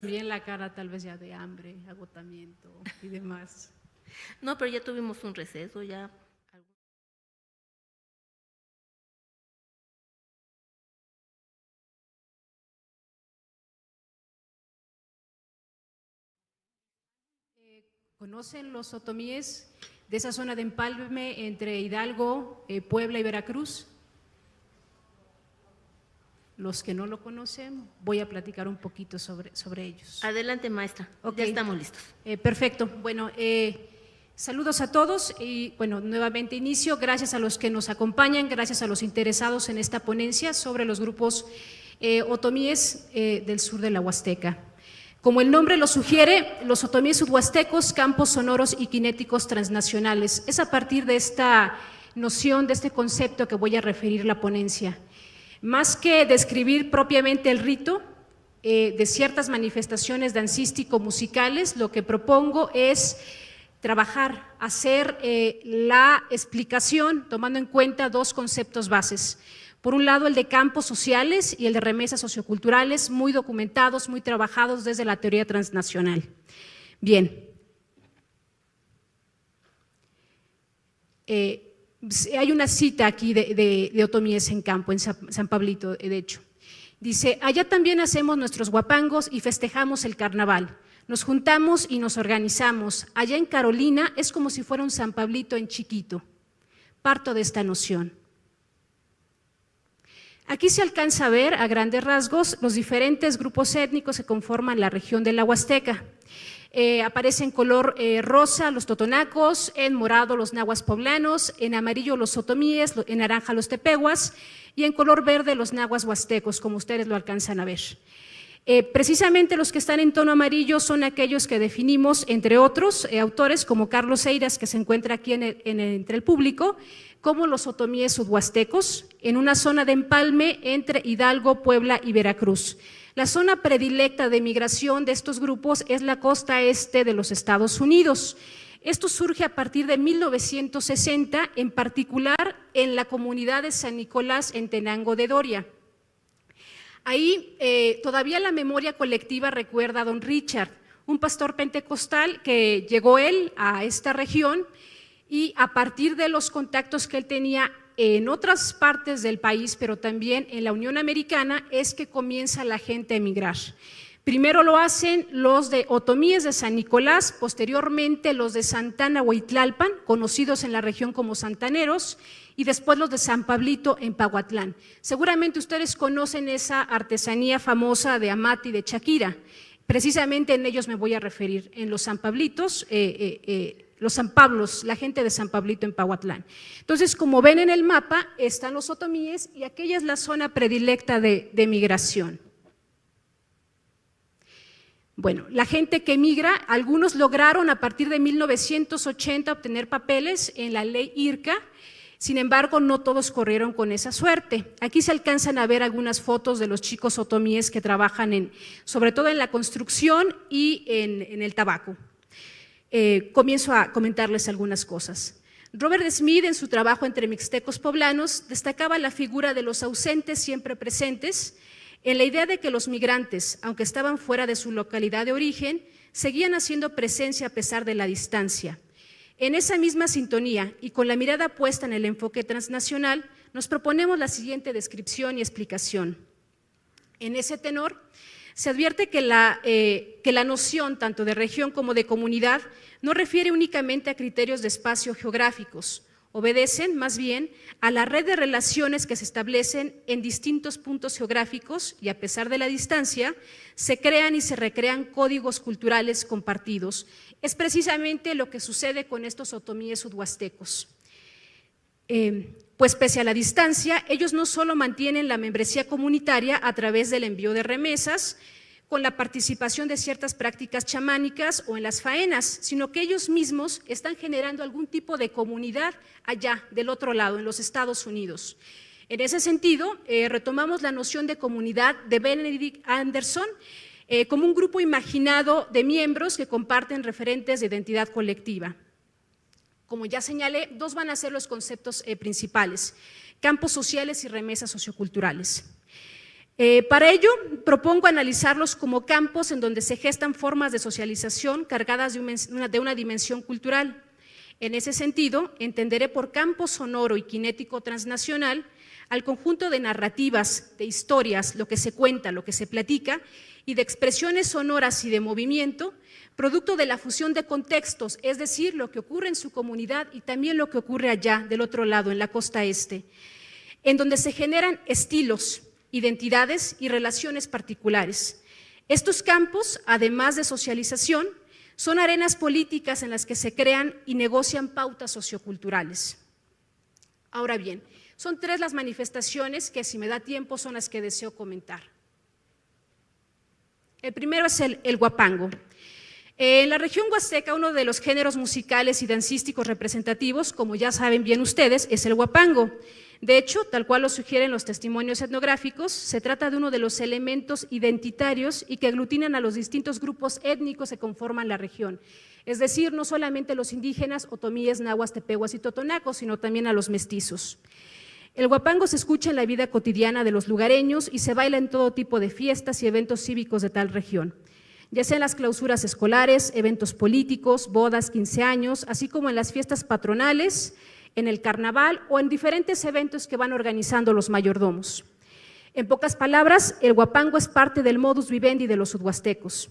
Bien la cara tal vez ya de hambre, agotamiento y demás. No, pero ya tuvimos un receso, ya. ¿Conocen los otomíes de esa zona de empalme entre Hidalgo, Puebla y Veracruz? Los que no lo conocen, voy a platicar un poquito sobre ellos. Adelante, maestra. Ok. Ya estamos listos. Perfecto. Bueno, saludos a todos y bueno, nuevamente inicio. Gracias a los que nos acompañan, gracias a los interesados en esta ponencia sobre los grupos otomíes del sur de la Huasteca. Como el nombre lo sugiere, los otomíes subhuastecos, campos sonoros y cinéticos transnacionales. Es a partir de esta noción, de este concepto que voy a referir la ponencia. Más que describir propiamente el rito de ciertas manifestaciones dancístico-musicales, lo que propongo es trabajar, hacer la explicación tomando en cuenta dos conceptos bases. Por un lado, el de campos sociales y el de remesas socioculturales, muy documentados, muy trabajados desde la teoría transnacional. Bien. Hay una cita aquí de otomíes en campo, en San Pablito, de hecho. Dice, allá también hacemos nuestros guapangos y festejamos el carnaval. Nos juntamos y nos organizamos. Allá en Carolina es como si fuera un San Pablito en chiquito. Parto de esta noción. Aquí se alcanza a ver a grandes rasgos los diferentes grupos étnicos que conforman la región de la Huasteca. Aparece en color rosa los totonacos, en morado los nahuas poblanos, en amarillo los otomíes, en naranja los tepehuas y en color verde los nahuas huastecos, como ustedes lo alcanzan a ver. Precisamente los que están en tono amarillo son aquellos que definimos, entre otros autores como Carlos Eiras, que se encuentra aquí entre el público, como los otomíes subhuastecos, en una zona de empalme entre Hidalgo, Puebla y Veracruz. La zona predilecta de migración de estos grupos es la costa este de los Estados Unidos. Esto surge a partir de 1960, en particular en la comunidad de San Nicolás en Tenango de Doria. Ahí todavía la memoria colectiva recuerda a don Richard, un pastor pentecostal que llegó él a esta región y a partir de los contactos que él tenía en otras partes del país, pero también en la Unión Americana, es que comienza la gente a emigrar. Primero lo hacen los de otomíes de San Nicolás, posteriormente los de Santana Huitlalpan, conocidos en la región como santaneros, y después los de San Pablito en Pahuatlán. Seguramente ustedes conocen esa artesanía famosa de Amati de Shakira. Precisamente en ellos me voy a referir, en los San Pablitos, los San Pablos, la gente de San Pablito en Pahuatlán. Entonces, como ven en el mapa, están los otomíes y aquella es la zona predilecta de migración. Bueno, la gente que migra, algunos lograron a partir de 1980 obtener papeles en la ley IRCA, sin embargo, no todos corrieron con esa suerte. Aquí se alcanzan a ver algunas fotos de los chicos otomíes que trabajan sobre todo en la construcción y en el tabaco. Comienzo a comentarles algunas cosas. Robert Smith, en su trabajo entre mixtecos poblanos, destacaba la figura de los ausentes siempre presentes, en la idea de que los migrantes, aunque estaban fuera de su localidad de origen, seguían haciendo presencia a pesar de la distancia. En esa misma sintonía y con la mirada puesta en el enfoque transnacional, nos proponemos la siguiente descripción y explicación. En ese tenor, se advierte que la noción tanto de región como de comunidad no refiere únicamente a criterios de espacio geográficos, obedecen más bien a la red de relaciones que se establecen en distintos puntos geográficos y a pesar de la distancia, se crean y se recrean códigos culturales compartidos. Es precisamente lo que sucede con estos otomíes subhuastecos. Pues pese a la distancia, ellos no solo mantienen la membresía comunitaria a través del envío de remesas, con la participación de ciertas prácticas chamánicas o en las faenas, sino que ellos mismos están generando algún tipo de comunidad allá, del otro lado, en los Estados Unidos. En ese sentido, retomamos la noción de comunidad de Benedict Anderson como un grupo imaginado de miembros que comparten referentes de identidad colectiva. Como ya señalé, dos van a ser los conceptos principales: campos sociales y remesas socioculturales. Para ello, propongo analizarlos como campos en donde se gestan formas de socialización cargadas de una dimensión cultural. En ese sentido, entenderé por campo sonoro y cinético transnacional al conjunto de narrativas, de historias, lo que se cuenta, lo que se platica, y de expresiones sonoras y de movimiento, producto de la fusión de contextos, es decir, lo que ocurre en su comunidad y también lo que ocurre allá, del otro lado, en la costa este, en donde se generan estilos, identidades y relaciones particulares. Estos campos, además de socialización, son arenas políticas en las que se crean y negocian pautas socioculturales. Ahora bien, son 3 las manifestaciones que, si me da tiempo, son las que deseo comentar. El primero es el huapango. En la región huasteca, uno de los géneros musicales y dancísticos representativos, como ya saben bien ustedes, es el huapango. De hecho, tal cual lo sugieren los testimonios etnográficos, se trata de uno de los elementos identitarios y que aglutinan a los distintos grupos étnicos que conforman la región. Es decir, no solamente los indígenas, otomíes, nahuas, tepehuas y totonacos, sino también a los mestizos. El huapango se escucha en la vida cotidiana de los lugareños y se baila en todo tipo de fiestas y eventos cívicos de tal región, ya sea en las clausuras escolares, eventos políticos, bodas, 15 años, así como en las fiestas patronales, en el carnaval o en diferentes eventos que van organizando los mayordomos. En pocas palabras, el huapango es parte del modus vivendi de los sudhuastecos.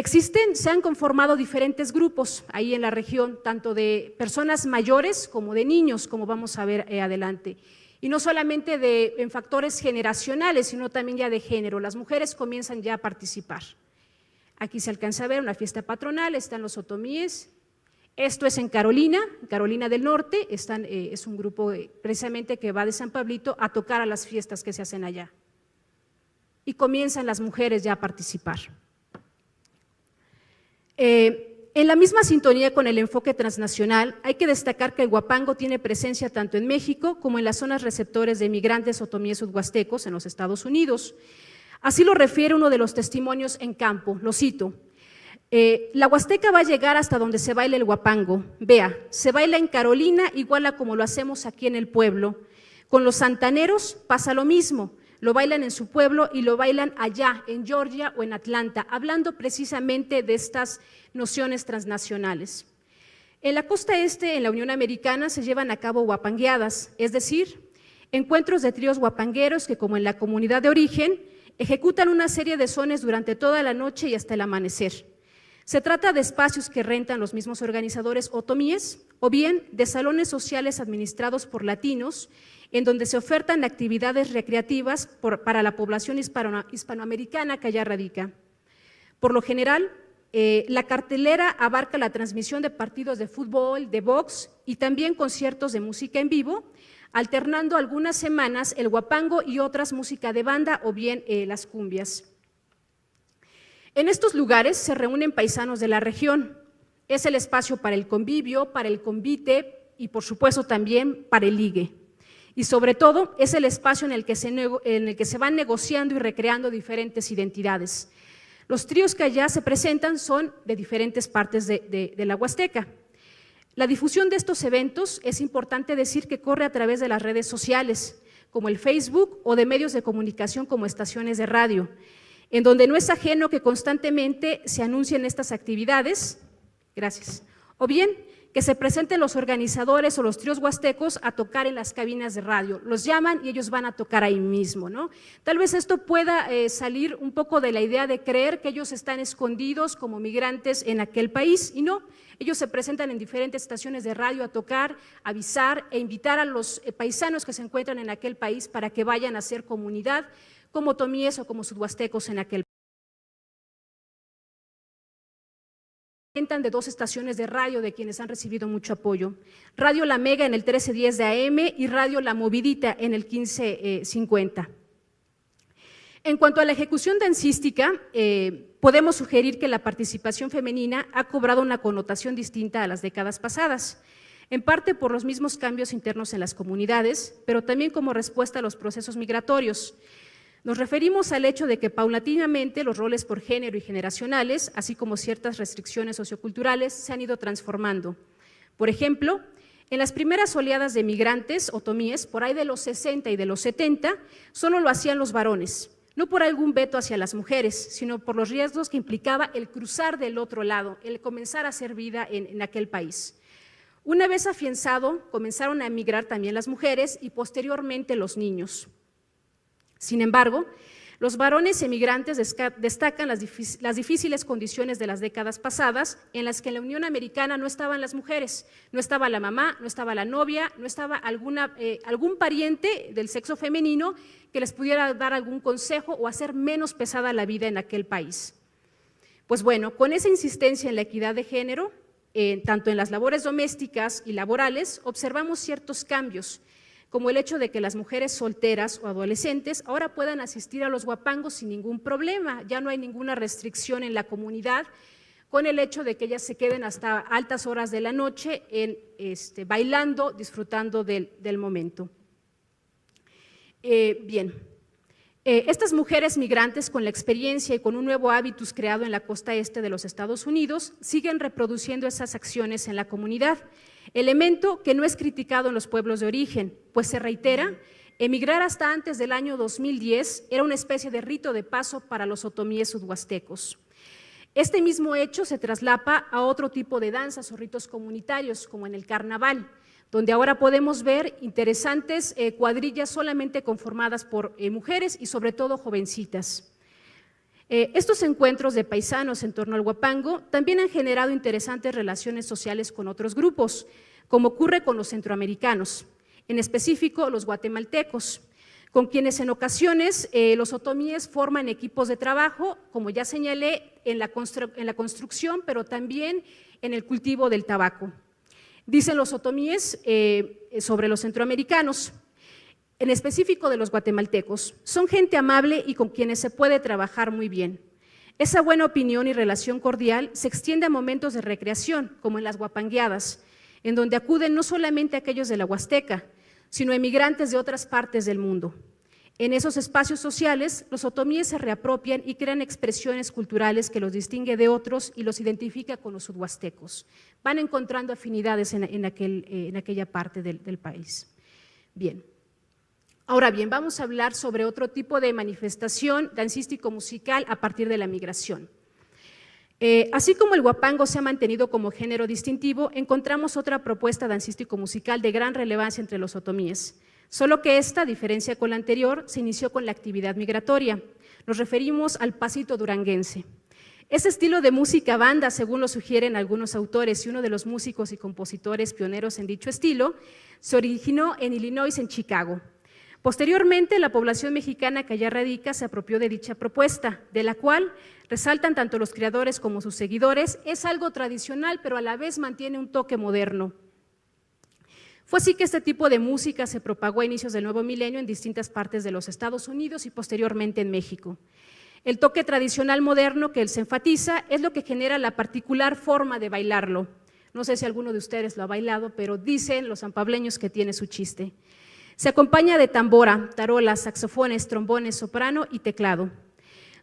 Se han conformado diferentes grupos ahí en la región, tanto de personas mayores como de niños, como vamos a ver adelante. Y no solamente en factores generacionales, sino también ya de género. Las mujeres comienzan ya a participar. Aquí se alcanza a ver una fiesta patronal, están los otomíes. Esto es en Carolina del Norte, es un grupo precisamente que va de San Pablito a tocar a las fiestas que se hacen allá. Y comienzan las mujeres ya a participar. En la misma sintonía con el enfoque transnacional, hay que destacar que el huapango tiene presencia tanto en México como en las zonas receptores de migrantes otomíes sudhuastecos en los Estados Unidos. Así lo refiere uno de los testimonios en campo, lo cito. La huasteca va a llegar hasta donde se baila el huapango. Vea, se baila en Carolina igual a como lo hacemos aquí en el pueblo. Con los santaneros pasa lo mismo, lo bailan en su pueblo y lo bailan allá, en Georgia o en Atlanta, hablando precisamente de estas nociones transnacionales. En la costa este, en la Unión Americana, se llevan a cabo huapangueadas, es decir, encuentros de tríos huapangueros que, como en la comunidad de origen, ejecutan una serie de sones durante toda la noche y hasta el amanecer. Se trata de espacios que rentan los mismos organizadores otomíes o bien de salones sociales administrados por latinos en donde se ofertan actividades recreativas para la población hispanoamericana que allá radica. Por lo general, la cartelera abarca la transmisión de partidos de fútbol, de box y también conciertos de música en vivo, alternando algunas semanas el huapango y otras música de banda o bien las cumbias. En estos lugares se reúnen paisanos de la región. Es el espacio para el convivio, para el convite y, por supuesto, también para el ligue. Y sobre todo, es el espacio en el que se van negociando y recreando diferentes identidades. Los tríos que allá se presentan son de diferentes partes de la Huasteca. La difusión de estos eventos es importante decir que corre a través de las redes sociales, como el Facebook o de medios de comunicación como estaciones de radio, en donde no es ajeno que constantemente se anuncien estas actividades, o bien que se presenten los organizadores o los tríos huastecos a tocar en las cabinas de radio, los llaman y ellos van a tocar ahí mismo, ¿no? Tal vez esto pueda salir un poco de la idea de creer que ellos están escondidos como migrantes en aquel país, y no, ellos se presentan en diferentes estaciones de radio a tocar, avisar e invitar a los paisanos que se encuentran en aquel país para que vayan a hacer comunidad como otomíes o como sudhuastecos en aquel país. De 2 estaciones de radio de quienes han recibido mucho apoyo, Radio La Mega en el 1310 de AM y Radio La Movidita en el 1550. En cuanto a la ejecución dancística, podemos sugerir que la participación femenina ha cobrado una connotación distinta a las décadas pasadas, en parte por los mismos cambios internos en las comunidades, pero también como respuesta a los procesos migratorios. Nos referimos al hecho de que paulatinamente los roles por género y generacionales, así como ciertas restricciones socioculturales, se han ido transformando. Por ejemplo, en las primeras oleadas de migrantes otomíes, por ahí de los 60 y de los 70, solo lo hacían los varones. no por algún veto hacia las mujeres, sino por los riesgos que implicaba el cruzar del otro lado, el comenzar a hacer vida en aquel país. Una vez afianzado, comenzaron a emigrar también las mujeres y posteriormente los niños. Sin embargo, los varones emigrantes destacan las difíciles condiciones de las décadas pasadas, en las que en la Unión Americana no estaban las mujeres, no estaba la mamá, no estaba la novia, no estaba algún pariente del sexo femenino que les pudiera dar algún consejo o hacer menos pesada la vida en aquel país. Pues bueno, con esa insistencia en la equidad de género, tanto en las labores domésticas y laborales, observamos ciertos cambios, como el hecho de que las mujeres solteras o adolescentes ahora puedan asistir a los huapangos sin ningún problema, ya no hay ninguna restricción en la comunidad, con el hecho de que ellas se queden hasta altas horas de la noche bailando, disfrutando del momento. Estas mujeres migrantes, con la experiencia y con un nuevo hábitus creado en la costa este de los Estados Unidos, siguen reproduciendo esas acciones en la comunidad, elemento que no es criticado en los pueblos de origen, pues se reitera, emigrar hasta antes del año 2010 era una especie de rito de paso para los otomíes sudhuastecos. Este mismo hecho se traslapa a otro tipo de danzas o ritos comunitarios, como en el carnaval, donde ahora podemos ver interesantes cuadrillas solamente conformadas por mujeres y sobre todo jovencitas. Estos encuentros de paisanos en torno al huapango también han generado interesantes relaciones sociales con otros grupos, como ocurre con los centroamericanos, en específico los guatemaltecos, con quienes en ocasiones los otomíes forman equipos de trabajo, como ya señalé, en la construcción, pero también en el cultivo del tabaco. Dicen los otomíes sobre los centroamericanos, en específico de los guatemaltecos, son gente amable y con quienes se puede trabajar muy bien. Esa buena opinión y relación cordial se extiende a momentos de recreación, como en las huapangueadas, en donde acuden no solamente aquellos de la Huasteca, sino emigrantes de otras partes del mundo. En esos espacios sociales, los otomíes se reapropian y crean expresiones culturales que los distingue de otros y los identifica con los sudhuastecos. Van encontrando afinidades en aquella parte del país. Bien. Ahora bien, vamos a hablar sobre otro tipo de manifestación dancístico-musical a partir de la migración. Así como el huapango se ha mantenido como género distintivo, encontramos otra propuesta dancístico-musical de gran relevancia entre los otomíes, solo que esta, a diferencia con la anterior, se inició con la actividad migratoria. Nos referimos al pasito duranguense. Ese estilo de música banda, según lo sugieren algunos autores y uno de los músicos y compositores pioneros en dicho estilo, se originó en Illinois, en Chicago. Posteriormente, la población mexicana que allá radica se apropió de dicha propuesta, de la cual resaltan tanto los creadores como sus seguidores, es algo tradicional, pero a la vez mantiene un toque moderno. Fue así que este tipo de música se propagó a inicios del nuevo milenio en distintas partes de los Estados Unidos y posteriormente en México. El toque tradicional moderno que él se enfatiza es lo que genera la particular forma de bailarlo. No sé si alguno de ustedes lo ha bailado, pero dicen los sanpableños que tiene su chiste. Se acompaña de tambora, tarolas, saxofones, trombones, soprano y teclado.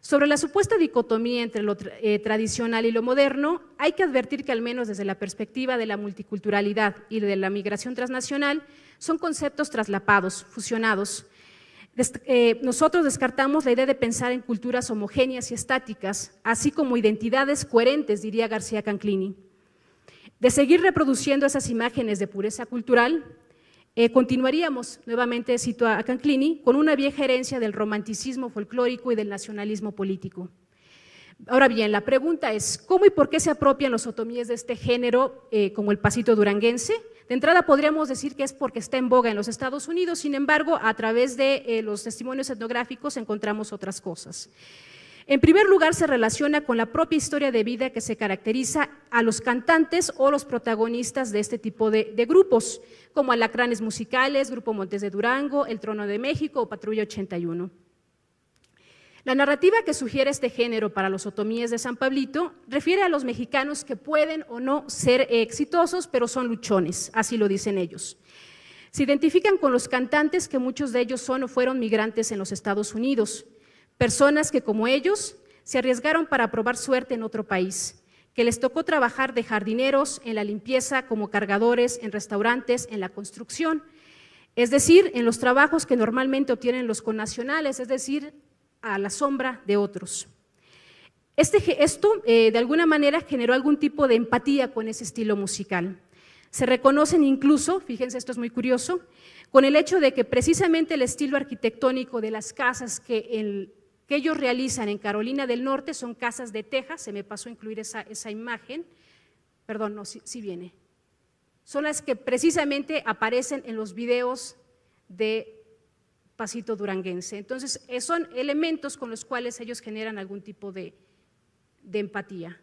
Sobre la supuesta dicotomía entre lo tradicional y lo moderno, hay que advertir que al menos desde la perspectiva de la multiculturalidad y de la migración transnacional, son conceptos traslapados, fusionados. Nosotros descartamos la idea de pensar en culturas homogéneas y estáticas, así como identidades coherentes, diría García Canclini. De seguir reproduciendo esas imágenes de pureza cultural, continuaríamos, nuevamente cito a Canclini, con una vieja herencia del romanticismo folclórico y del nacionalismo político. Ahora bien, la pregunta es, ¿cómo y por qué se apropian los otomíes de este género como el pasito duranguense? De entrada podríamos decir que es porque está en boga en los Estados Unidos, sin embargo, a través de los testimonios etnográficos encontramos otras cosas. En primer lugar, se relaciona con la propia historia de vida que se caracteriza a los cantantes o los protagonistas de este tipo de grupos, como Alacranes Musicales, Grupo Montes de Durango, El Trono de México o Patrulla 81. La narrativa que sugiere este género para los otomíes de San Pablito refiere a los mexicanos que pueden o no ser exitosos, pero son luchones, así lo dicen ellos. Se identifican con los cantantes que muchos de ellos son o fueron migrantes en los Estados Unidos, personas que como ellos se arriesgaron para probar suerte en otro país, que les tocó trabajar de jardineros, en la limpieza, como cargadores, en restaurantes, en la construcción, es decir, en los trabajos que normalmente obtienen los connacionales, es decir, a la sombra de otros. Esto de alguna manera generó algún tipo de empatía con ese estilo musical. Se reconocen incluso, fíjense, esto es muy curioso, con el hecho de que precisamente el estilo arquitectónico de las casas que ellos realizan en Carolina del Norte son casas de teja, se me pasó a incluir esa imagen, perdón, no, sí viene, son las que precisamente aparecen en los videos de Pasito Duranguense. Entonces, son elementos con los cuales ellos generan algún tipo de empatía,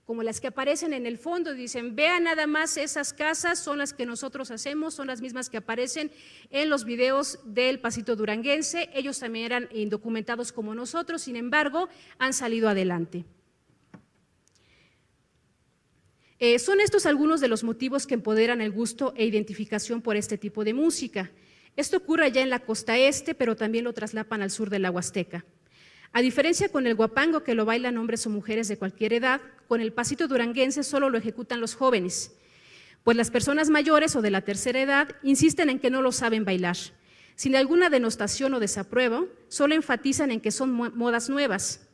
como las que aparecen en el fondo, dicen, vean nada más esas casas, son las que nosotros hacemos, son las mismas que aparecen en los videos del Pasito Duranguense, ellos también eran indocumentados como nosotros, sin embargo, han salido adelante. Son estos algunos de los motivos que empoderan el gusto e identificación por este tipo de música. Esto ocurre allá en la costa este, pero también lo traslapan al sur de la Huasteca. A diferencia con el guapango, que lo bailan hombres o mujeres de cualquier edad, con el pasito duranguense solo lo ejecutan los jóvenes, pues las personas mayores o de la tercera edad insisten en que no lo saben bailar. Sin alguna denostación o desapruebo, solo enfatizan en que son modas nuevas.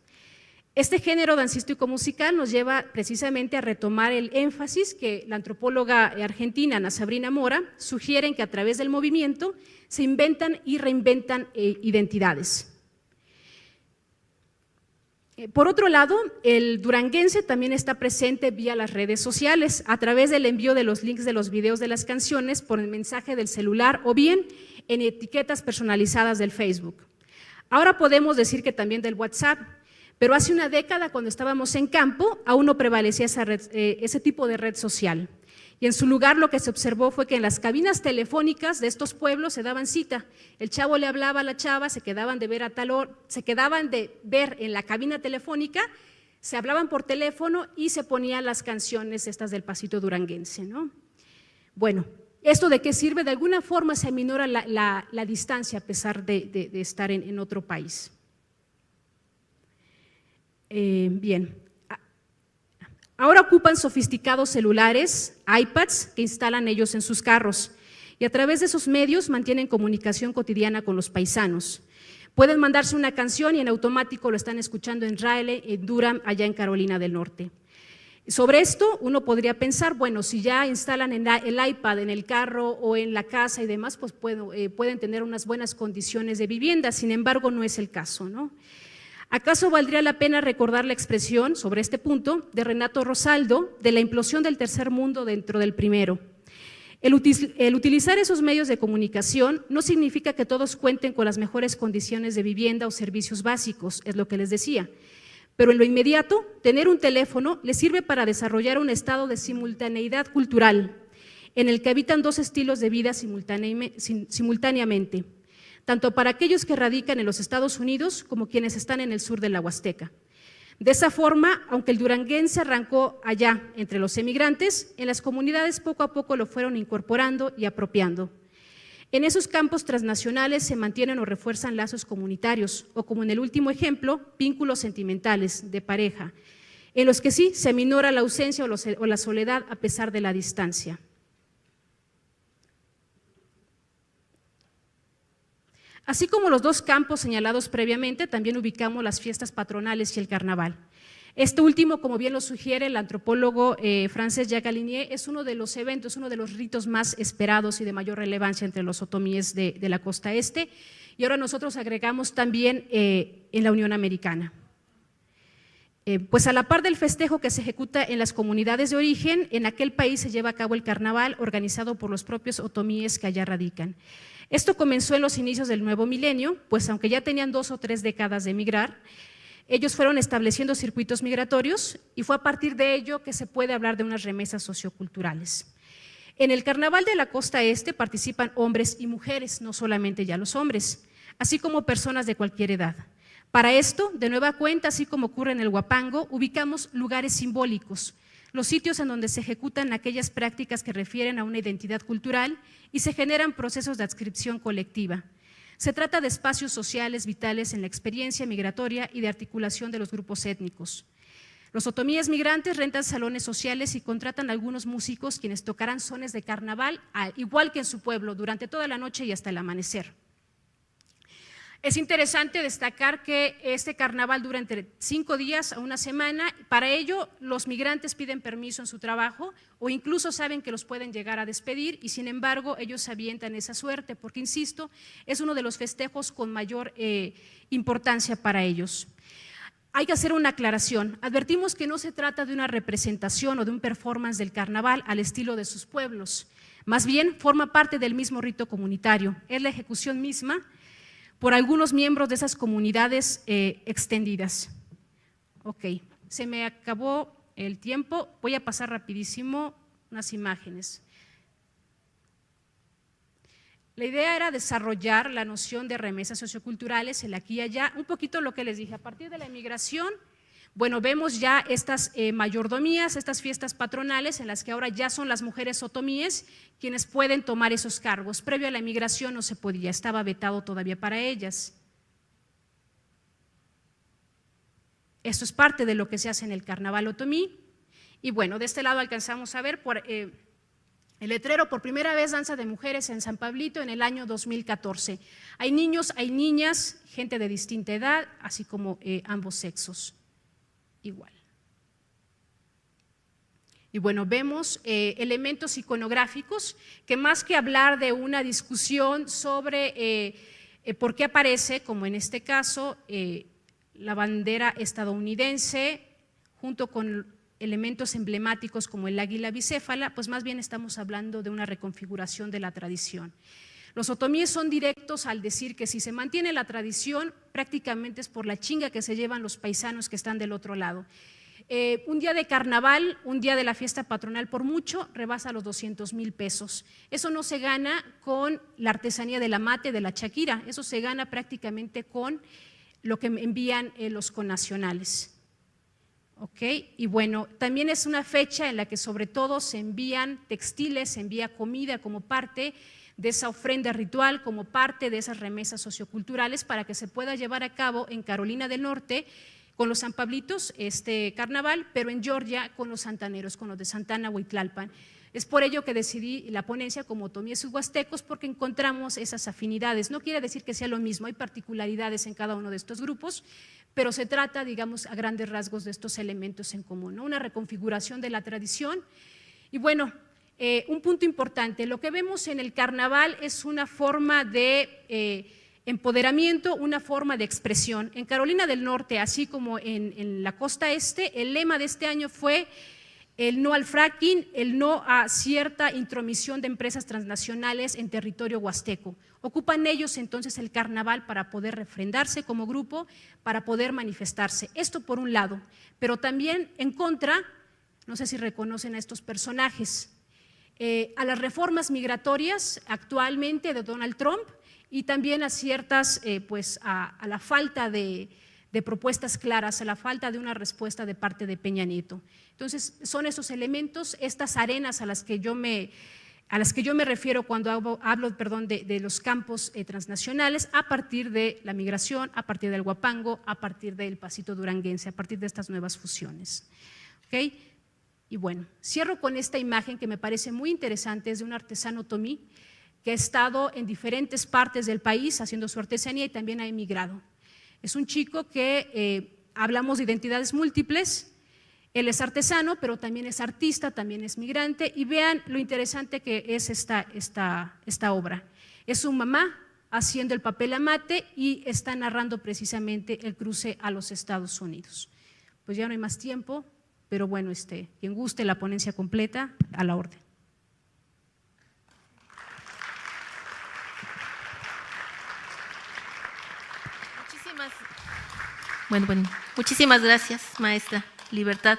Este género dancístico musical nos lleva precisamente a retomar el énfasis que la antropóloga argentina Ana Sabrina Mora sugiere que a través del movimiento se inventan y reinventan identidades. Por otro lado, el duranguense también está presente vía las redes sociales, a través del envío de los links de los videos de las canciones por el mensaje del celular o bien en etiquetas personalizadas del Facebook. Ahora podemos decir que también del WhatsApp, pero hace una década, cuando estábamos en campo, aún no prevalecía ese tipo de red social. Y en su lugar lo que se observó fue que en las cabinas telefónicas de estos pueblos se daban cita. El chavo le hablaba a la chava, se quedaban de ver en la cabina telefónica, se hablaban por teléfono y se ponían las canciones estas del Pasito Duranguense, ¿no? Bueno, ¿esto de qué sirve? De alguna forma se aminora la distancia a pesar de estar en otro país. Bien. Ahora ocupan sofisticados celulares, iPads, que instalan ellos en sus carros y a través de esos medios mantienen comunicación cotidiana con los paisanos. Pueden mandarse una canción y en automático lo están escuchando en Raleigh, en Durham, allá en Carolina del Norte. Sobre esto uno podría pensar, bueno, si ya instalan el iPad en el carro o en la casa y demás, pues pueden tener unas buenas condiciones de vivienda, sin embargo no es el caso, ¿no? ¿Acaso valdría la pena recordar la expresión sobre este punto de Renato Rosaldo de la implosión del tercer mundo dentro del primero? El utilizar esos medios de comunicación no significa que todos cuenten con las mejores condiciones de vivienda o servicios básicos, es lo que les decía, pero en lo inmediato, tener un teléfono les sirve para desarrollar un estado de simultaneidad cultural en el que habitan dos estilos de vida simultáneamente, tanto para aquellos que radican en los Estados Unidos como quienes están en el sur de la Huasteca. De esa forma, aunque el duranguense arrancó allá entre los emigrantes, en las comunidades poco a poco lo fueron incorporando y apropiando. En esos campos transnacionales se mantienen o refuerzan lazos comunitarios o, como en el último ejemplo, vínculos sentimentales de pareja, en los que sí se aminora la ausencia o la soledad a pesar de la distancia. Así como los dos campos señalados previamente, también ubicamos las fiestas patronales y el carnaval. Este último, como bien lo sugiere el antropólogo francés Jacques Aligné, es uno de los eventos, uno de los ritos más esperados y de mayor relevancia entre los otomíes de la costa este, y ahora nosotros agregamos también en la Unión Americana. Pues a la par del festejo que se ejecuta en las comunidades de origen, en aquel país se lleva a cabo el carnaval organizado por los propios otomíes que allá radican. Esto comenzó en los inicios del nuevo milenio, pues aunque ya tenían 2 o 3 décadas de emigrar, ellos fueron estableciendo circuitos migratorios y fue a partir de ello que se puede hablar de unas remesas socioculturales. En el carnaval de la costa este participan hombres y mujeres, no solamente ya los hombres, así como personas de cualquier edad. Para esto, de nueva cuenta, así como ocurre en el Huapango, ubicamos lugares simbólicos, los sitios en donde se ejecutan aquellas prácticas que refieren a una identidad cultural y se generan procesos de adscripción colectiva. Se trata de espacios sociales vitales en la experiencia migratoria y de articulación de los grupos étnicos. Los otomíes migrantes rentan salones sociales y contratan a algunos músicos quienes tocarán sones de carnaval, igual que en su pueblo, durante toda la noche y hasta el amanecer. Es interesante destacar que este carnaval dura entre 5 días a una semana. Para ello, los migrantes piden permiso en su trabajo o incluso saben que los pueden llegar a despedir y sin embargo ellos se avientan esa suerte porque, insisto, es uno de los festejos con mayor importancia para ellos. Hay que hacer una aclaración. Advertimos que no se trata de una representación o de un performance del carnaval al estilo de sus pueblos. Más bien, forma parte del mismo rito comunitario. Es la ejecución misma por algunos miembros de esas comunidades extendidas. Ok, se me acabó el tiempo, voy a pasar rapidísimo unas imágenes. La idea era desarrollar la noción de remesas socioculturales, el aquí y allá, un poquito lo que les dije, a partir de la emigración. Bueno, vemos ya estas mayordomías, estas fiestas patronales en las que ahora ya son las mujeres otomíes quienes pueden tomar esos cargos. Previo a la emigración no se podía, estaba vetado todavía para ellas. Esto es parte de lo que se hace en el carnaval otomí. Y bueno, de este lado alcanzamos a ver el letrero, por primera vez danza de mujeres en San Pablito en el año 2014. Hay niños, hay niñas, gente de distinta edad, así como ambos sexos. Igual. Y bueno, vemos elementos iconográficos que más que hablar de una discusión sobre por qué aparece, como en este caso, la bandera estadounidense junto con elementos emblemáticos como el águila bicéfala, pues más bien estamos hablando de una reconfiguración de la tradición. Los otomíes son directos al decir que si se mantiene la tradición, prácticamente es por la chinga que se llevan los paisanos que están del otro lado. Un día de carnaval, un día de la fiesta patronal, por mucho, rebasa los 200,000 pesos. Eso no se gana con la artesanía del amate, de la chaquira, eso se gana prácticamente con lo que envían los connacionales. ¿Ok? Y bueno, también es una fecha en la que sobre todo se envían textiles, se envía comida como parte de esa ofrenda ritual, como parte de esas remesas socioculturales para que se pueda llevar a cabo en Carolina del Norte con los San Pablitos este carnaval, pero en Georgia con los santaneros, con los de Santana Huitlalpan. Es por ello que decidí la ponencia como otomíes y huastecos, porque encontramos esas afinidades. No quiere decir que sea lo mismo, hay particularidades en cada uno de estos grupos, pero se trata, digamos, a grandes rasgos de estos elementos en común, ¿no? Una reconfiguración de la tradición. Y bueno, un punto importante, lo que vemos en el carnaval es una forma de empoderamiento, una forma de expresión. En Carolina del Norte, así como en la costa este, el lema de este año fue el no al fracking, el no a cierta intromisión de empresas transnacionales en territorio huasteco. Ocupan ellos entonces el carnaval para poder refrendarse como grupo, para poder manifestarse. Esto por un lado, pero también en contra, no sé si reconocen a estos personajes, a las reformas migratorias actualmente de Donald Trump y también a ciertas, a la falta de propuestas claras, a la falta de una respuesta de parte de Peña Nieto. Entonces, son esos elementos, estas arenas a las que yo me refiero cuando hablo de los campos transnacionales, a partir de la migración, a partir del huapango, a partir del pasito duranguense, a partir de estas nuevas fusiones. ¿Okay? Y bueno, cierro con esta imagen que me parece muy interesante, es de un artesano otomí que ha estado en diferentes partes del país haciendo su artesanía y también ha emigrado. Es un chico que hablamos de identidades múltiples, él es artesano, pero también es artista, también es migrante, y vean lo interesante que es esta obra. Es su mamá haciendo el papel amate y está narrando precisamente el cruce a los Estados Unidos. Pues ya no hay más tiempo, pero bueno, quien guste la ponencia completa, a la orden. Muchísimas gracias, maestra Libertad.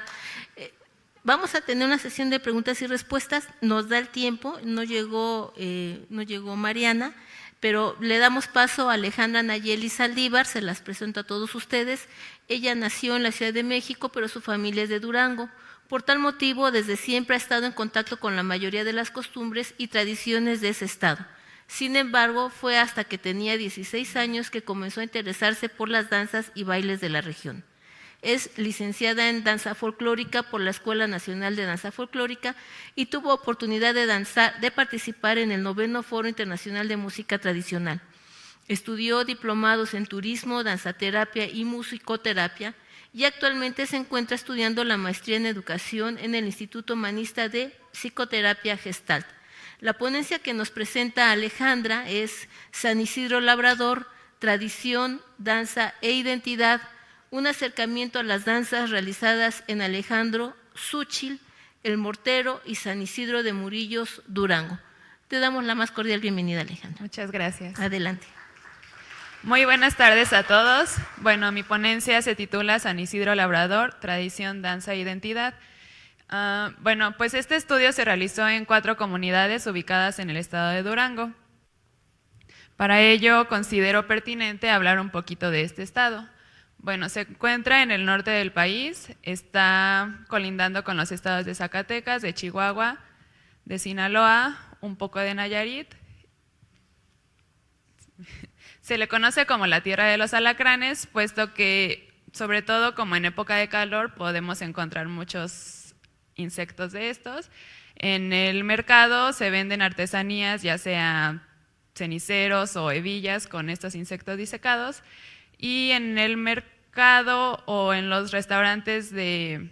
Vamos a tener una sesión de preguntas y respuestas, nos da el tiempo, no llegó Mariana, pero le damos paso a Alejandra Nayeli Saldívar, se las presento a todos ustedes. Ella nació en la Ciudad de México, pero su familia es de Durango. Por tal motivo, desde siempre ha estado en contacto con la mayoría de las costumbres y tradiciones de ese estado. Sin embargo, fue hasta que tenía 16 años que comenzó a interesarse por las danzas y bailes de la región. Es licenciada en danza folclórica por la Escuela Nacional de Danza Folclórica y tuvo oportunidad de participar en el 9º Foro Internacional de Música Tradicional. Estudió diplomados en turismo, danzaterapia y musicoterapia y actualmente se encuentra estudiando la maestría en educación en el Instituto Humanista de Psicoterapia Gestalt. La ponencia que nos presenta Alejandra es San Isidro Labrador, tradición, danza e identidad, un acercamiento a las danzas realizadas en Alejandro, Xúchitl, El Mortero y San Isidro de Murillos, Durango. Te damos la más cordial bienvenida, Alejandra. Muchas gracias. Adelante. Muy buenas tardes a todos. Bueno, mi ponencia se titula San Isidro Labrador, tradición, danza e identidad. Bueno, pues este estudio se realizó en 4 comunidades ubicadas en el estado de Durango. Para ello considero pertinente hablar un poquito de este estado. Bueno, se encuentra en el norte del país, está colindando con los estados de Zacatecas, de Chihuahua, de Sinaloa, un poco de Nayarit. Se le conoce como la tierra de los alacranes, puesto que, sobre todo como en época de calor, podemos encontrar muchos insectos de estos. En el mercado se venden artesanías, ya sea ceniceros o hebillas con estos insectos disecados. Y en el mercado o en los restaurantes de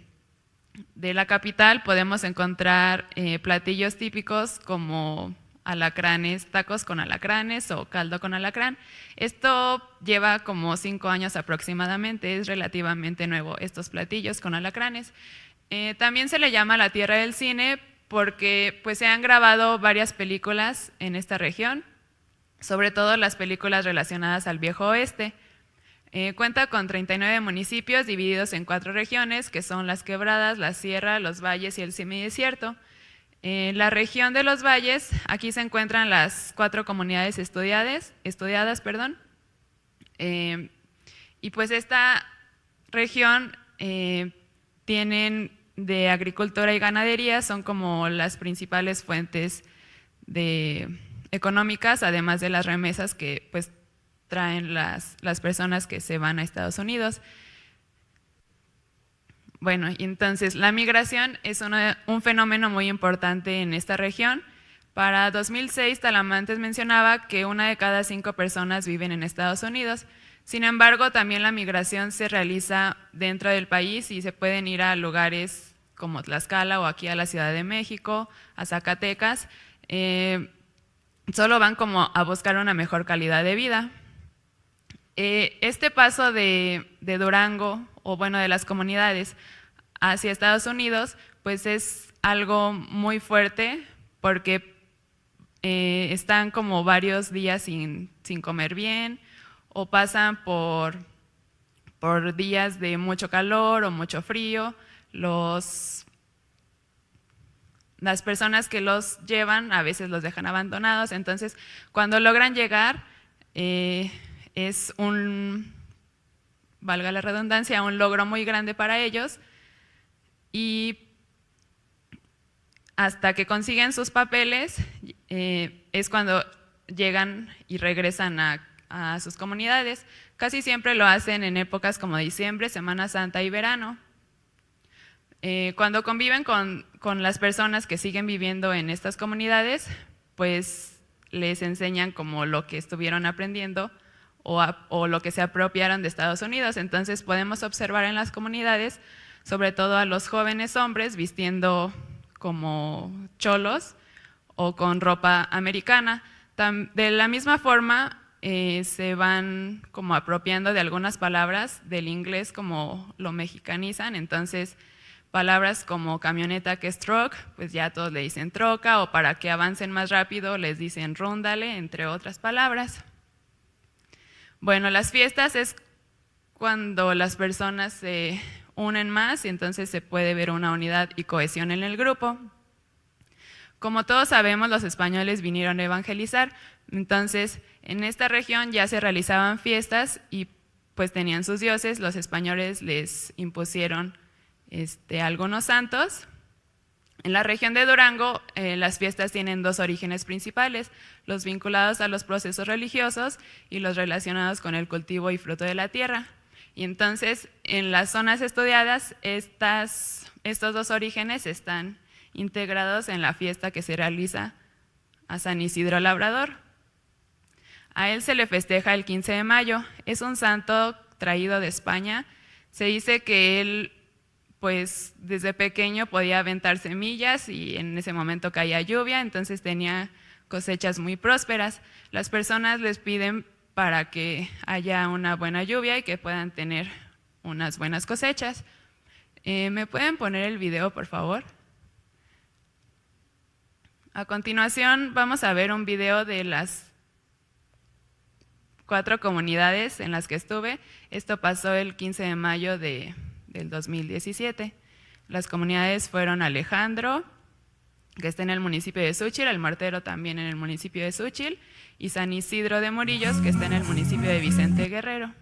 la capital podemos encontrar platillos típicos como alacranes, tacos con alacranes o caldo con alacrán. Esto lleva como 5 años aproximadamente, es relativamente nuevo estos platillos con alacranes. También se le llama la tierra del cine porque pues, se han grabado varias películas en esta región, sobre todo las películas relacionadas al Viejo Oeste. Cuenta con 39 municipios divididos en 4 regiones, que son las Quebradas, la Sierra, los Valles y el semidesierto. En la región de los Valles, aquí se encuentran las 4 comunidades estudiadas. Y pues esta región tienen de agricultura y ganadería, son como las principales fuentes económicas, además de las remesas que pues traen las personas que se van a Estados Unidos. Bueno, y entonces la migración es un fenómeno muy importante en esta región. Para 2006, Talamantes mencionaba que 1 de cada 5 personas viven en Estados Unidos. Sin embargo, también la migración se realiza dentro del país y se pueden ir a lugares como Tlaxcala o aquí a la Ciudad de México, a Zacatecas. Solo van como a buscar una mejor calidad de vida. Este paso de Durango, o bueno, de las comunidades hacia Estados Unidos, pues es algo muy fuerte porque están como varios días sin comer bien o pasan por días de mucho calor o mucho frío. Las personas que los llevan a veces los dejan abandonados, entonces cuando logran llegar es valga la redundancia, un logro muy grande para ellos y hasta que consiguen sus papeles es cuando llegan y regresan a sus comunidades. Casi siempre lo hacen en épocas como diciembre, Semana Santa y verano. Cuando conviven con las personas que siguen viviendo en estas comunidades, pues les enseñan como lo que estuvieron aprendiendo o lo que se apropiaron de Estados Unidos. Entonces podemos observar en las comunidades, sobre todo a los jóvenes hombres vistiendo como cholos o con ropa americana. De la misma forma se van como apropiando de algunas palabras del inglés, como lo mexicanizan. Entonces palabras como camioneta, que es truck, pues ya todos le dicen troca, o para que avancen más rápido les dicen rúndale, entre otras palabras. Bueno, las fiestas es cuando las personas se unen más y entonces se puede ver una unidad y cohesión en el grupo. Como todos sabemos, los españoles vinieron a evangelizar, entonces en esta región ya se realizaban fiestas y pues tenían sus dioses. Los españoles les impusieron algunos santos. En la región de Durango, las fiestas tienen 2 orígenes principales, los vinculados a los procesos religiosos y los relacionados con el cultivo y fruto de la tierra. Y entonces, en las zonas estudiadas, estos 2 orígenes están integrados en la fiesta que se realiza a San Isidro Labrador. A él se le festeja el 15 de mayo. Es un santo traído de España. Se dice que él, pues desde pequeño podía aventar semillas y en ese momento caía lluvia, entonces tenía cosechas muy prósperas. Las personas les piden para que haya una buena lluvia y que puedan tener unas buenas cosechas. ¿Me pueden poner el video, por favor? A continuación vamos a ver un video de las 4 comunidades en las que estuve. Esto pasó el 15 de mayo del 2017. Las comunidades fueron Alejandro, que está en el municipio de Xúchitl, El Mortero también en el municipio de Xúchitl, y San Isidro de Murillos, que está en el municipio de Vicente Guerrero.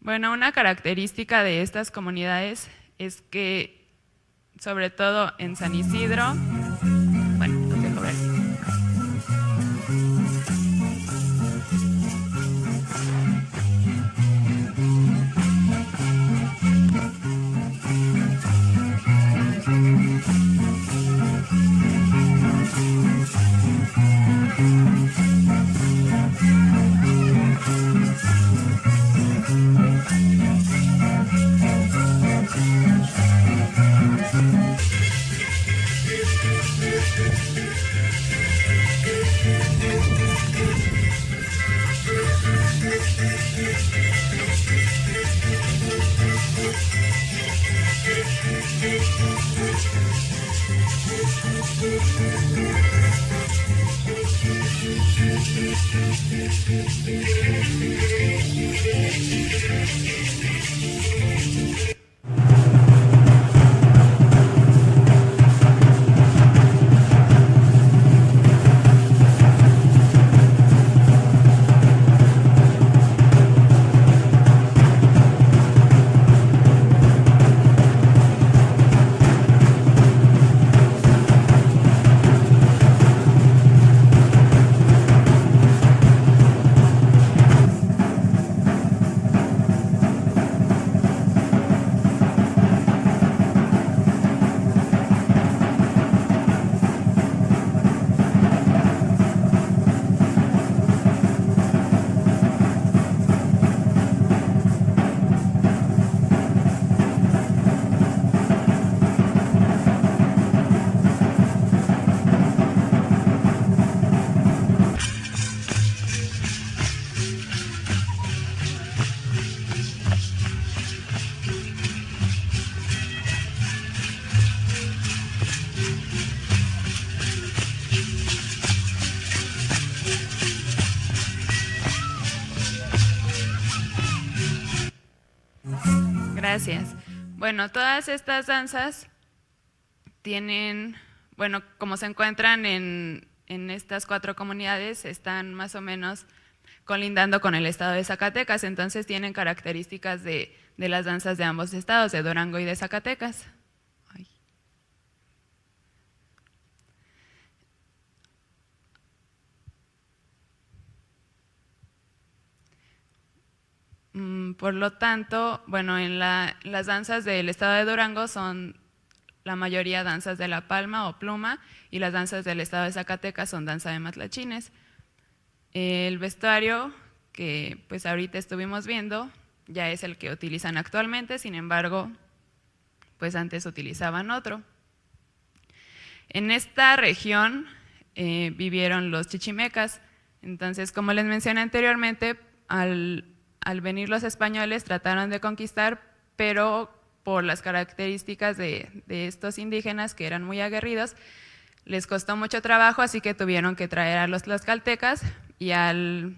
Bueno, una característica de estas comunidades es que, sobre todo en San Isidro, bueno, los dejo ver. Gracias. Bueno, todas estas danzas tienen, bueno, como se encuentran en estas 4 comunidades, están más o menos colindando con el estado de Zacatecas, entonces tienen características de las danzas de ambos estados, de Durango y de Zacatecas. Ay. Por lo tanto, bueno, en las danzas del estado de Durango son la mayoría danzas de la palma o pluma, y las danzas del estado de Zacatecas son danza de matlachines. El vestuario que pues ahorita estuvimos viendo ya es el que utilizan actualmente, sin embargo, pues antes utilizaban otro. En esta región vivieron los chichimecas, entonces como les mencioné anteriormente, al venir los españoles trataron de conquistar, pero por las características de estos indígenas que eran muy aguerridos, les costó mucho trabajo, así que tuvieron que traer a los tlaxcaltecas, y al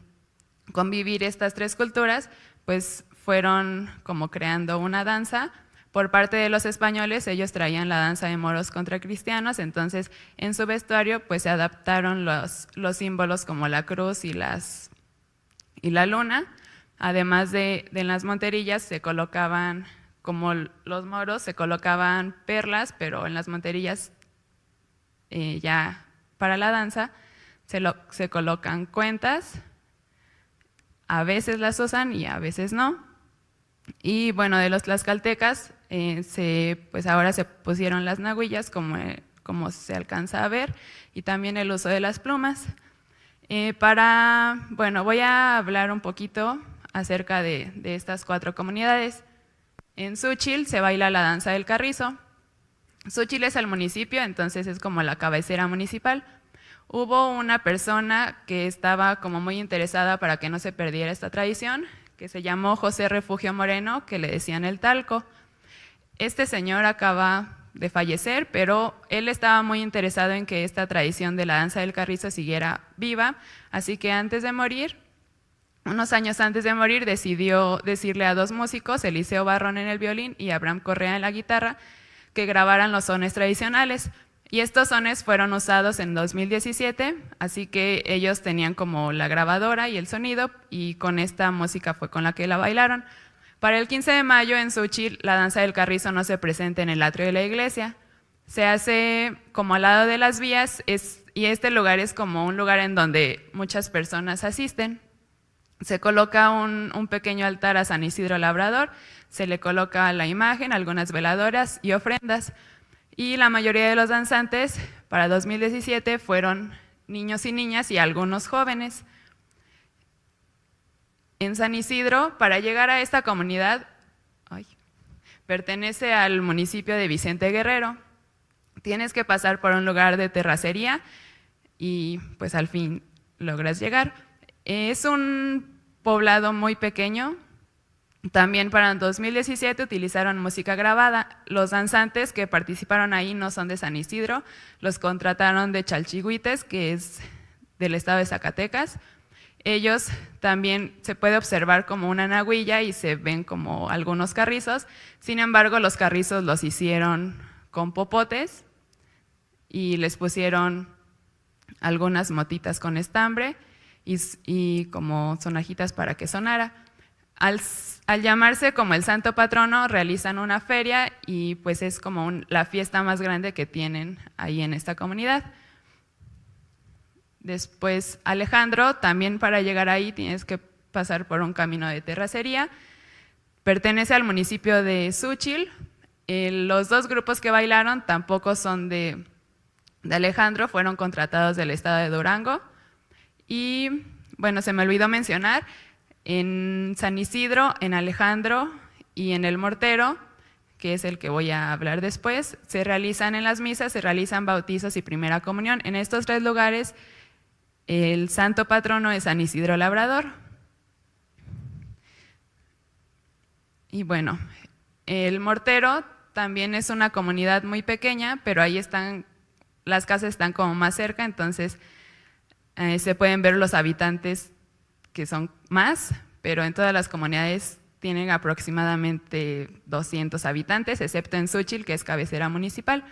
convivir estas 3 culturas, pues fueron como creando una danza. Por parte de los españoles, ellos traían la danza de moros contra cristianos, entonces en su vestuario pues se adaptaron los símbolos como la cruz y la luna. Además de en las monterillas se colocaban, como los moros, se colocaban perlas, pero en las monterillas ya para la danza, se colocan cuentas, a veces las usan y a veces no. Y bueno, de los tlaxcaltecas, pues ahora se pusieron las nahuillas, como se alcanza a ver, y también el uso de las plumas. Bueno, voy a hablar un poquito acerca de estas 4 comunidades. En Xúchitl se baila la danza del carrizo. Xúchitl es el municipio, entonces es como la cabecera municipal. Hubo una persona que estaba como muy interesada para que no se perdiera esta tradición, que se llamó José Refugio Moreno, que le decían el Talco. Este señor acaba de fallecer, pero él estaba muy interesado en que esta tradición de la danza del carrizo siguiera viva, así que antes de morir, unos años antes de morir, decidió decirle a 2 músicos, Eliseo Barrón en el violín y Abraham Correa en la guitarra, que grabaran los sones tradicionales. Y estos sones fueron usados en 2017, así que ellos tenían como la grabadora y el sonido, y con esta música fue con la que la bailaron. Para el 15 de mayo en Xúchitl, la danza del carrizo no se presenta en el atrio de la iglesia. Se hace como al lado de las vías, y este lugar es como un lugar en donde muchas personas asisten. Se coloca un pequeño altar a San Isidro Labrador, se le coloca la imagen, algunas veladoras y ofrendas. Y la mayoría de los danzantes para 2017 fueron niños y niñas y algunos jóvenes. En San Isidro, para llegar a esta comunidad, pertenece al municipio de Vicente Guerrero. Tienes que pasar por un lugar de terracería y pues al fin logras llegar. Es un poblado muy pequeño. También para 2017 utilizaron música grabada. Los danzantes que participaron ahí no son de San Isidro, los contrataron de Chalchihuites, que es del estado de Zacatecas. Ellos también se puede observar como una nahuilla y se ven como algunos carrizos. Sin embargo, los carrizos los hicieron con popotes y les pusieron algunas motitas con estambre y como sonajitas para que sonara. Al llamarse como el santo patrono, realizan una feria y pues es como la fiesta más grande que tienen ahí en esta comunidad. Después Alejandro, también para llegar ahí tienes que pasar por un camino de terracería. Pertenece al municipio de Xúchitl. Los 2 grupos que bailaron tampoco son de Alejandro, fueron contratados del estado de Durango. Y bueno, se me olvidó mencionar, en San Isidro, en Alejandro y en el Mortero, que es el que voy a hablar después, se realizan en las misas, se realizan bautizos y primera comunión. En estos 3 lugares, el santo patrono es San Isidro Labrador. Y bueno, el Mortero también es una comunidad muy pequeña, pero ahí las casas están como más cerca, entonces se pueden ver los habitantes que son más, pero en todas las comunidades tienen aproximadamente 200 habitantes, excepto en Xúchitl, que es cabecera municipal.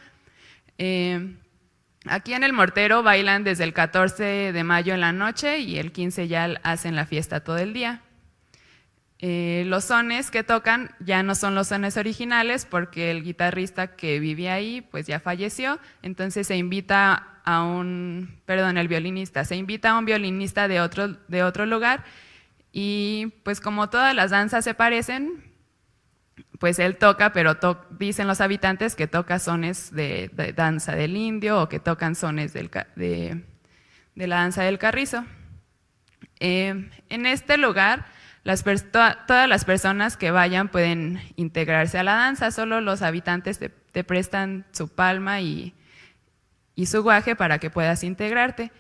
Aquí en el Mortero bailan desde el 14 de mayo en la noche y el 15 ya hacen la fiesta todo el día. Los sones que tocan ya no son los sones originales porque el guitarrista que vivía ahí pues ya falleció, entonces se invita el violinista, se invita a un violinista de otro lugar y pues como todas las danzas se parecen, pues él toca, pero dicen los habitantes que toca sones de danza del indio o que tocan sones de la danza del carrizo. En este lugar, todas las personas que vayan pueden integrarse a la danza, solo los habitantes te prestan su palma y su guaje para que puedas integrarte.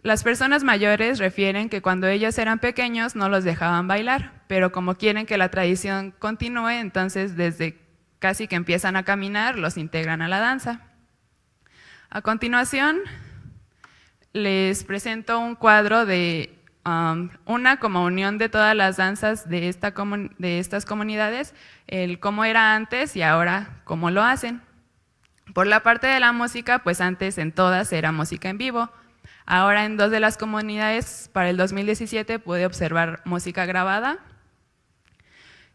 Las personas mayores refieren que cuando ellos eran pequeños no los dejaban bailar, pero como quieren que la tradición continúe, entonces desde casi que empiezan a caminar, los integran a la danza. A continuación, les presento un cuadro de una como unión de todas las danzas de estas comunidades, el cómo era antes y ahora cómo lo hacen. Por la parte de la música, pues antes en todas era música en vivo. Ahora en 2 de las comunidades, para el 2017, pude observar música grabada.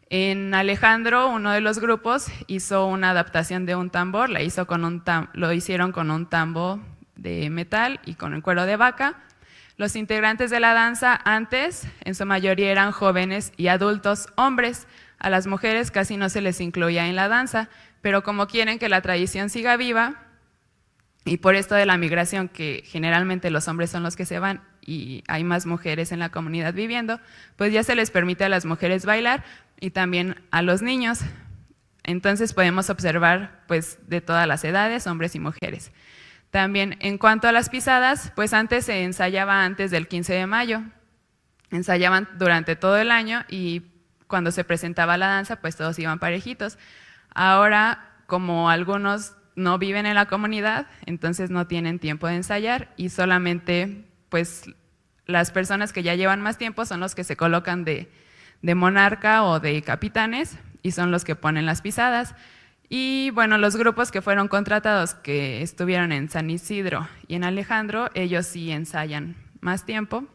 En Alejandro, uno de los grupos hizo una adaptación de un tambor, lo hicieron con un tambo de metal y con el cuero de vaca. Los integrantes de la danza antes, en su mayoría eran jóvenes y adultos hombres. A las mujeres casi no se les incluía en la danza, pero como quieren que la tradición siga viva, y por esto de la migración, que generalmente los hombres son los que se van y hay más mujeres en la comunidad viviendo, pues ya se les permite a las mujeres bailar y también a los niños. Entonces podemos observar pues de todas las edades, hombres y mujeres. También en cuanto a las pisadas, pues antes se ensayaba antes del 15 de mayo, ensayaban durante todo el año y cuando se presentaba la danza pues todos iban parejitos. Ahora, como algunos no viven en la comunidad, entonces no tienen tiempo de ensayar y solamente pues las personas que ya llevan más tiempo son los que se colocan de monarca o de capitanes y son los que ponen las pisadas. Y bueno, los grupos que fueron contratados que estuvieron en San Isidro y en Alejandro, ellos sí ensayan más tiempo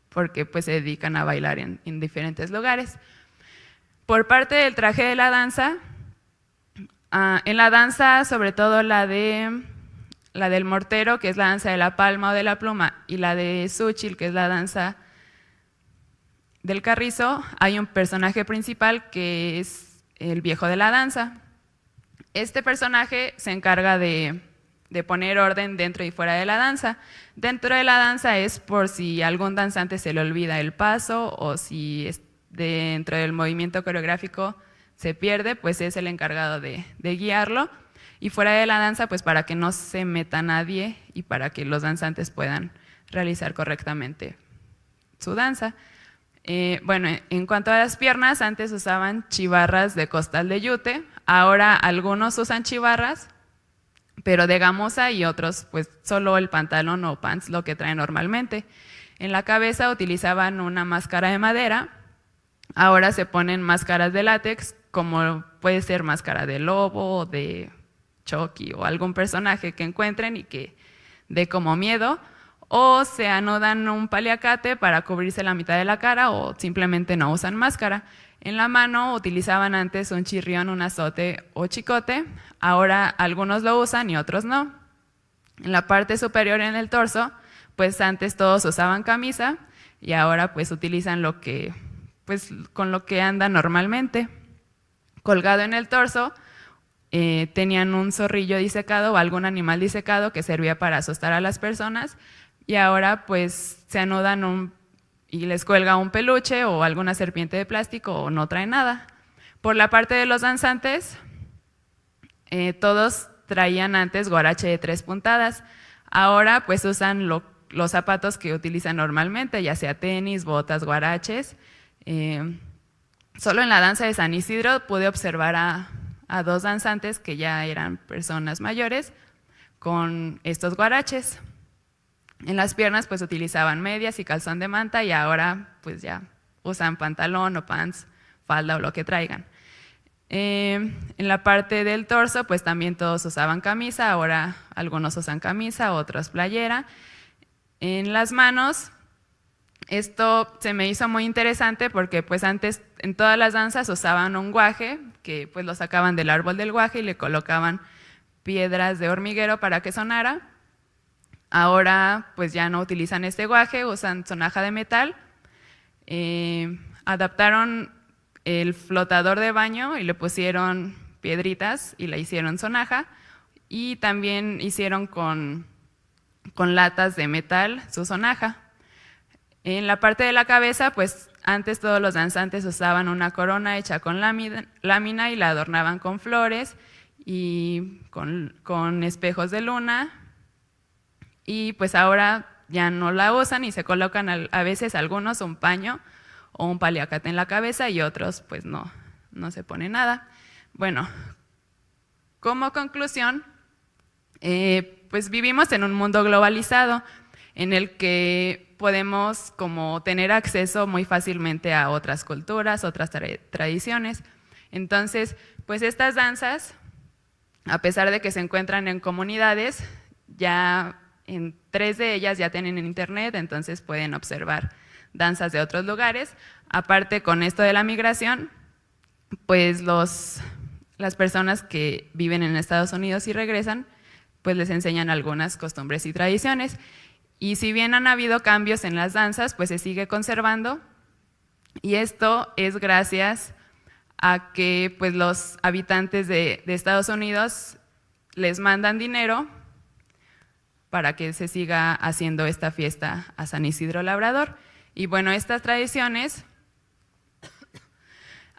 porque pues se dedican a bailar en diferentes lugares. Por parte del traje de la danza, en la danza, sobre todo la del mortero, que es la danza de la palma o de la pluma, y la de Xúchitl, que es la danza del carrizo, hay un personaje principal que es el viejo de la danza. Este personaje se encarga de poner orden dentro y fuera de la danza. Dentro de la danza es por si algún danzante se le olvida el paso o si dentro del movimiento coreográfico se pierde, pues es el encargado de guiarlo. Y fuera de la danza, pues para que no se meta nadie y para que los danzantes puedan realizar correctamente su danza. Bueno, en cuanto a las piernas, antes usaban chivarras de costal de yute, ahora algunos usan chivarras, pero de gamuza y otros pues solo el pantalón o pants, lo que traen normalmente. En la cabeza utilizaban una máscara de madera, ahora se ponen máscaras de látex, como puede ser máscara de lobo, de Chucky o algún personaje que encuentren y que dé como miedo, o se anudan un paliacate para cubrirse la mitad de la cara o simplemente no usan máscara. En la mano utilizaban antes un chirrión, un azote o chicote, ahora algunos lo usan y otros no. En la parte superior en el torso, pues antes todos usaban camisa y ahora pues utilizan con lo que andan normalmente. Colgado en el torso tenían un zorrillo disecado o algún animal disecado que servía para asustar a las personas y ahora pues se anudan y les cuelga un peluche o alguna serpiente de plástico o no trae nada. Por la parte de los danzantes, todos traían antes guarache de 3 puntadas, ahora pues usan los zapatos que utilizan normalmente, ya sea tenis, botas, guaraches. Solo en la danza de San Isidro pude observar a 2 danzantes que ya eran personas mayores con estos guaraches. En las piernas pues utilizaban medias y calzón de manta y ahora pues ya usan pantalón o pants, falda o lo que traigan. En la parte del torso pues también todos usaban camisa, ahora algunos usan camisa, otros playera. En las manos, esto se me hizo muy interesante porque pues antes en todas las danzas usaban un guaje, que pues lo sacaban del árbol del guaje y le colocaban piedras de hormiguero para que sonara. Ahora pues ya no utilizan este guaje, usan sonaja de metal. Adaptaron el flotador de baño y le pusieron piedritas y la hicieron sonaja. Y también hicieron con latas de metal su sonaja. En la parte de la cabeza, pues antes todos los danzantes usaban una corona hecha con lámina y la adornaban con flores y con espejos de luna. Y pues ahora ya no la usan y se colocan a veces algunos un paño o un paliacate en la cabeza y otros pues no se pone nada. Bueno, como conclusión, pues vivimos en un mundo globalizado en el que podemos como tener acceso muy fácilmente a otras culturas, otras tradiciones. Entonces, pues estas danzas, a pesar de que se encuentran en comunidades, ya en 3 de ellas ya tienen internet, entonces pueden observar danzas de otros lugares. Aparte, con esto de la migración, pues las personas que viven en Estados Unidos y regresan, pues les enseñan algunas costumbres y tradiciones. Y si bien han habido cambios en las danzas, pues se sigue conservando, y esto es gracias a que pues los habitantes de Estados Unidos les mandan dinero para que se siga haciendo esta fiesta a San Isidro Labrador. Y bueno, estas tradiciones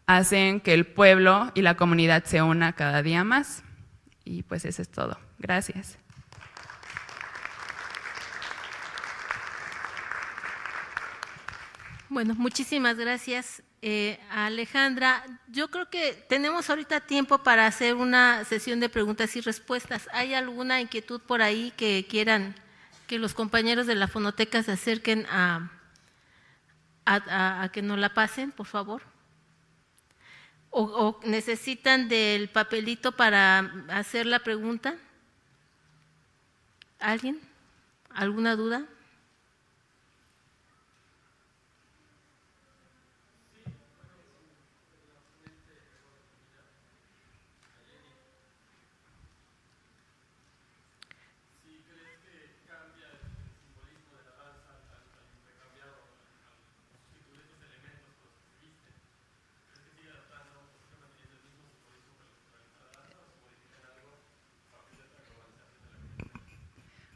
hacen que el pueblo y la comunidad se una cada día más. Y pues eso es todo. Gracias. Bueno, muchísimas gracias, Alejandra. Yo creo que tenemos ahorita tiempo para hacer una sesión de preguntas y respuestas. ¿Hay alguna inquietud por ahí que quieran que los compañeros de la fonoteca se acerquen a que nos la pasen, por favor? ¿O necesitan del papelito para hacer la pregunta? ¿Alguien? ¿Alguna duda?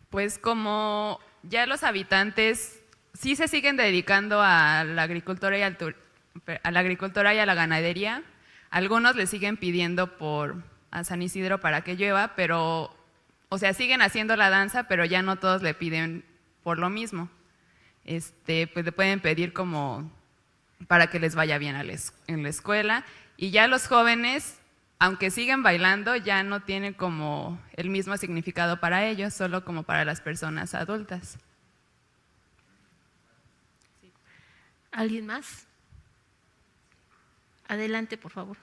Pues como ya los habitantes sí se siguen dedicando a la agricultura y a la ganadería, algunos le siguen pidiendo a San Isidro para que llueva, pero, o sea, siguen haciendo la danza, pero ya no todos le piden por lo mismo. Pues le pueden pedir como para que les vaya bien en la escuela, y ya los jóvenes, aunque siguen bailando, ya no tienen como el mismo significado para ellos, solo como para las personas adultas. ¿Alguien más? Adelante, por favor.